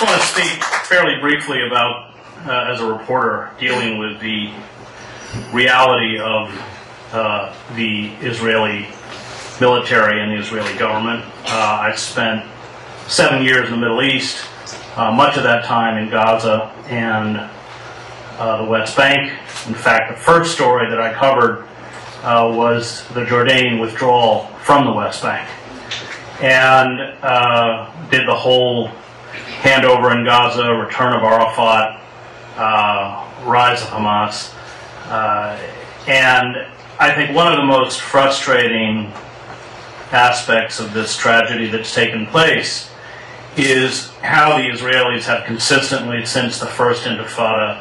want to speak fairly briefly about, as a reporter, dealing with the reality of the Israeli military and the Israeli government. I spent 7 years in the Middle East, much of that time in Gaza and the West Bank. In fact, the first story that I covered was the Jordanian withdrawal from the West Bank, and did the whole handover in Gaza, return of Arafat, rise of Hamas. And I think one of the most frustrating aspects of this tragedy that's taken place is how the Israelis have consistently, since the first Intifada,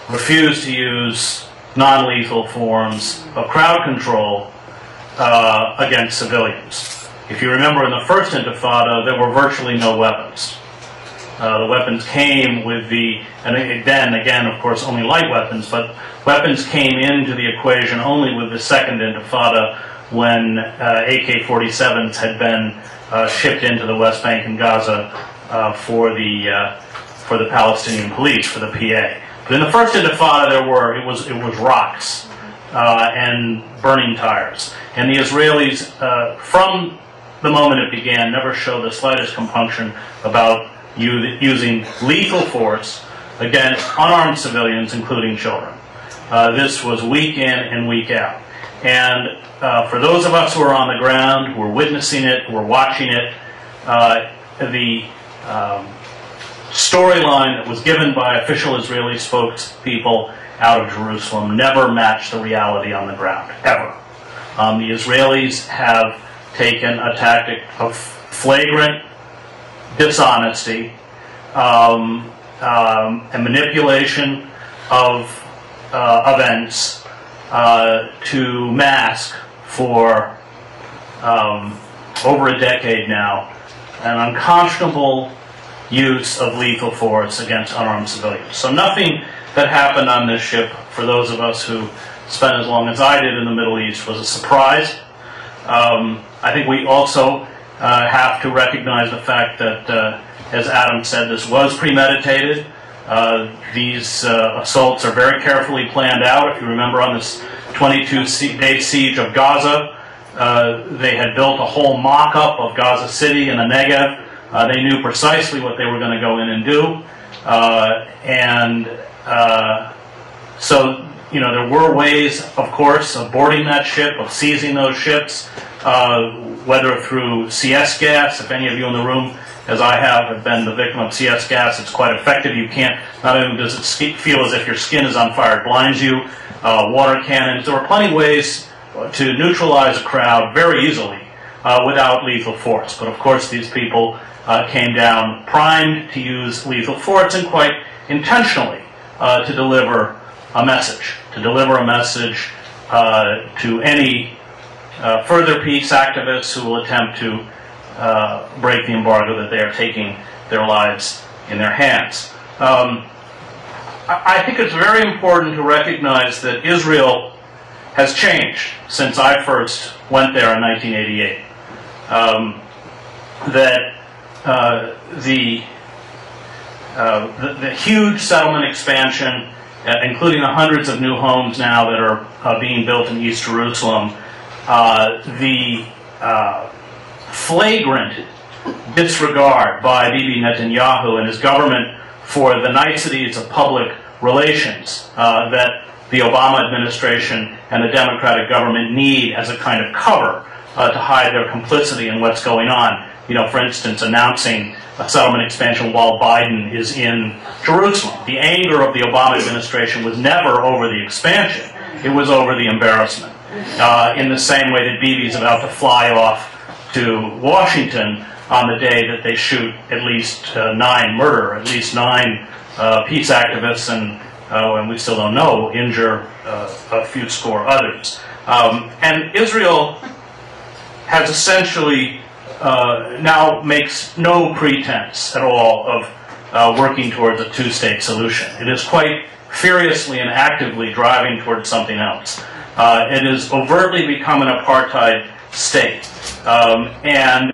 refused to use non-lethal forms of crowd control against civilians. If you remember, in the first Intifada, there were virtually no weapons. The weapons came with and then again, of course, only light weapons, but weapons came into the equation only with the second Intifada, when AK-47s had been shipped into the West Bank and Gaza for the Palestinian police, for the PA. But in the first Intifada, it was rocks and burning tires, and the Israelis, from the moment it began, never showed the slightest compunction about using lethal force against unarmed civilians, including children. This was week in and week out. And for those of us who are on the ground, who are witnessing it, who are watching it, the storyline that was given by official Israeli spokespeople out of Jerusalem never matched the reality on the ground, ever. The Israelis have taken a tactic of flagrant dishonesty and manipulation of events to mask for over a decade now an unconscionable use of lethal force against unarmed civilians. So nothing that happened on this ship, for those of us who spent as long as I did in the Middle East, was a surprise. I think we also have to recognize the fact that, as Adam said, this was premeditated. These assaults are very carefully planned out. If you remember, on this 22-day siege of Gaza, they had built a whole mock-up of Gaza City and the Negev. They knew precisely what they were going to go in and do. So, you know, there were ways, of course, of boarding that ship, of seizing those ships, whether through CS gas. If any of you in the room, as I have been the victim of CS gas, it's quite effective. You can't, not only does it feel as if your skin is on fire, it blinds you. Water cannons. There were plenty of ways to neutralize a crowd very easily without lethal force. But of course, these people came down primed to use lethal force, and quite intentionally to deliver a message. To any further peace activists who will attempt to break the embargo, that they are taking their lives in their hands. I think it's very important to recognize that Israel has changed since I first went there in 1988. The huge settlement expansion, including the hundreds of new homes now that are being built in East Jerusalem, the flagrant disregard by Bibi Netanyahu and his government for the niceties of public relations that the Obama administration and the Democratic government need as a kind of cover to hide their complicity in what's going on. You know, for instance, announcing a settlement expansion while Biden is in Jerusalem. The anger of the Obama administration was never over the expansion. It was over the embarrassment. In the same way that Bibi's about to fly off to Washington on the day that they shoot at least murder at least nine peace activists, and we still don't know, injure a few score others. And Israel has essentially now makes no pretense at all of working towards a two-state solution. It is quite furiously and actively driving towards something else. It has overtly become an apartheid state, and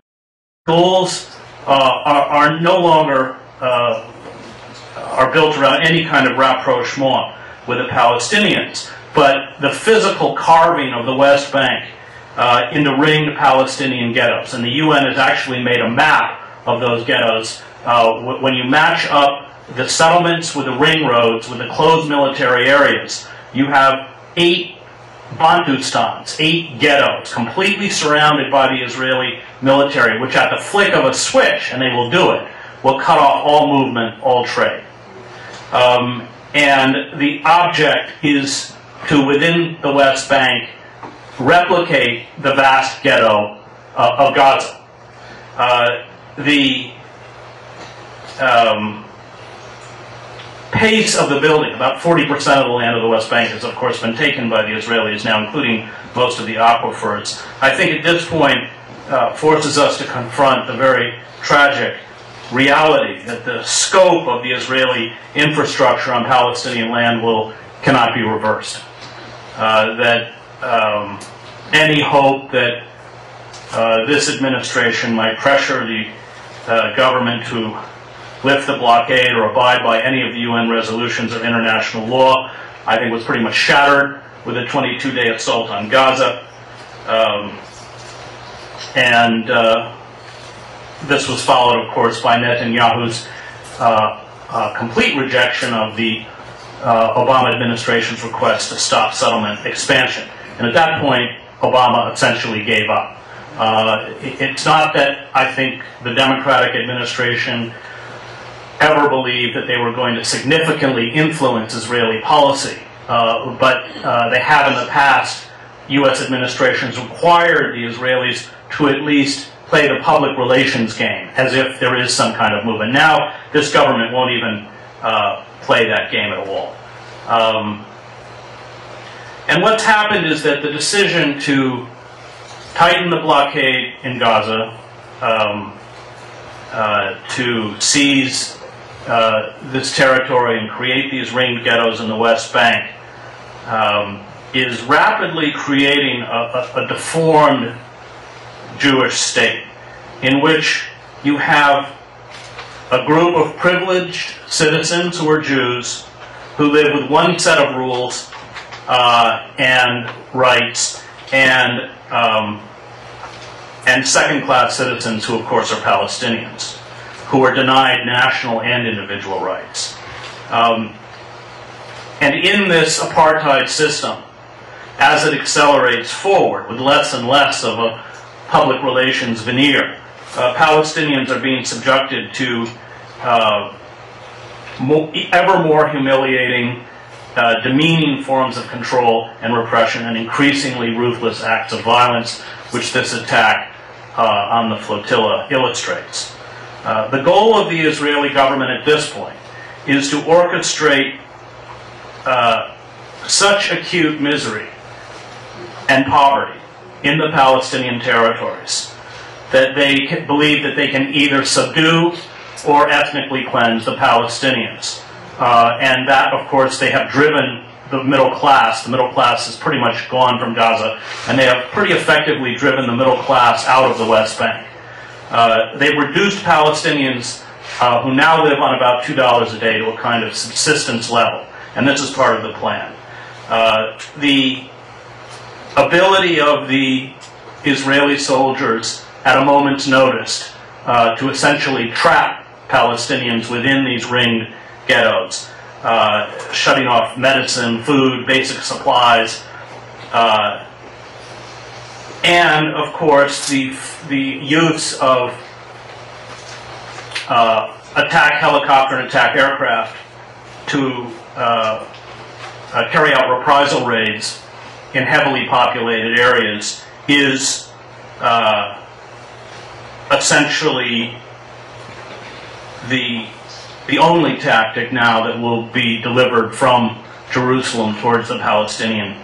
goals are no longer are built around any kind of rapprochement with the Palestinians. But the physical carving of the West Bank into ringed Palestinian ghettos, and the UN has actually made a map of those ghettos. When you match up the settlements with the ring roads, with the closed military areas, you have 8 Bantustans, 8 ghettos, completely surrounded by the Israeli military, which at the flick of a switch, and they will do it, will cut off all movement, all trade. And the object is to, within the West Bank, replicate the vast ghetto of Gaza. The pace of the building, about 40% of the land of the West Bank has of course been taken by the Israelis now, including most of the aquifers. I think at this point forces us to confront the very tragic reality that the scope of the Israeli infrastructure on Palestinian land cannot be reversed. That any hope that this administration might pressure the government to lift the blockade or abide by any of the UN resolutions or international law, I think was pretty much shattered with the 22-day assault on Gaza. This was followed, of course, by Netanyahu's complete rejection of the Obama administration's request to stop settlement expansion. And at that point, Obama essentially gave up. It's not that I think the Democratic administration ever believed that they were going to significantly influence Israeli policy, but they have in the past. U.S. administrations required the Israelis to at least play the public relations game, as if there is some kind of movement. Now, this government won't even play that game at all. And what's happened is that the decision to tighten the blockade in Gaza, to seize this territory and create these ringed ghettos in the West Bank, is rapidly creating a deformed Jewish state in which you have a group of privileged citizens who are Jews who live with one set of rules and rights, and second-class citizens who, of course, are Palestinians, who are denied national and individual rights. And in this apartheid system, as it accelerates forward with less and less of a public relations veneer, Palestinians are being subjected to ever more humiliating, demeaning forms of control and repression, and increasingly ruthless acts of violence, which this attack on the flotilla illustrates. The goal of the Israeli government at this point is to orchestrate such acute misery and poverty in the Palestinian territories that they believe that they can either subdue or ethnically cleanse the Palestinians. And that, of course, they have driven the middle class. The middle class is pretty much gone from Gaza, and they have pretty effectively driven the middle class out of the West Bank. They've reduced Palestinians who now live on about $2 a day to a kind of subsistence level, and this is part of the plan. The ability of the Israeli soldiers at a moment's notice to essentially trap Palestinians within these ringed ghettos, shutting off medicine, food, basic supplies, and of course the use of attack helicopter and attack aircraft to carry out reprisal raids in heavily populated areas is essentially the only tactic now that will be delivered from Jerusalem towards the Palestinian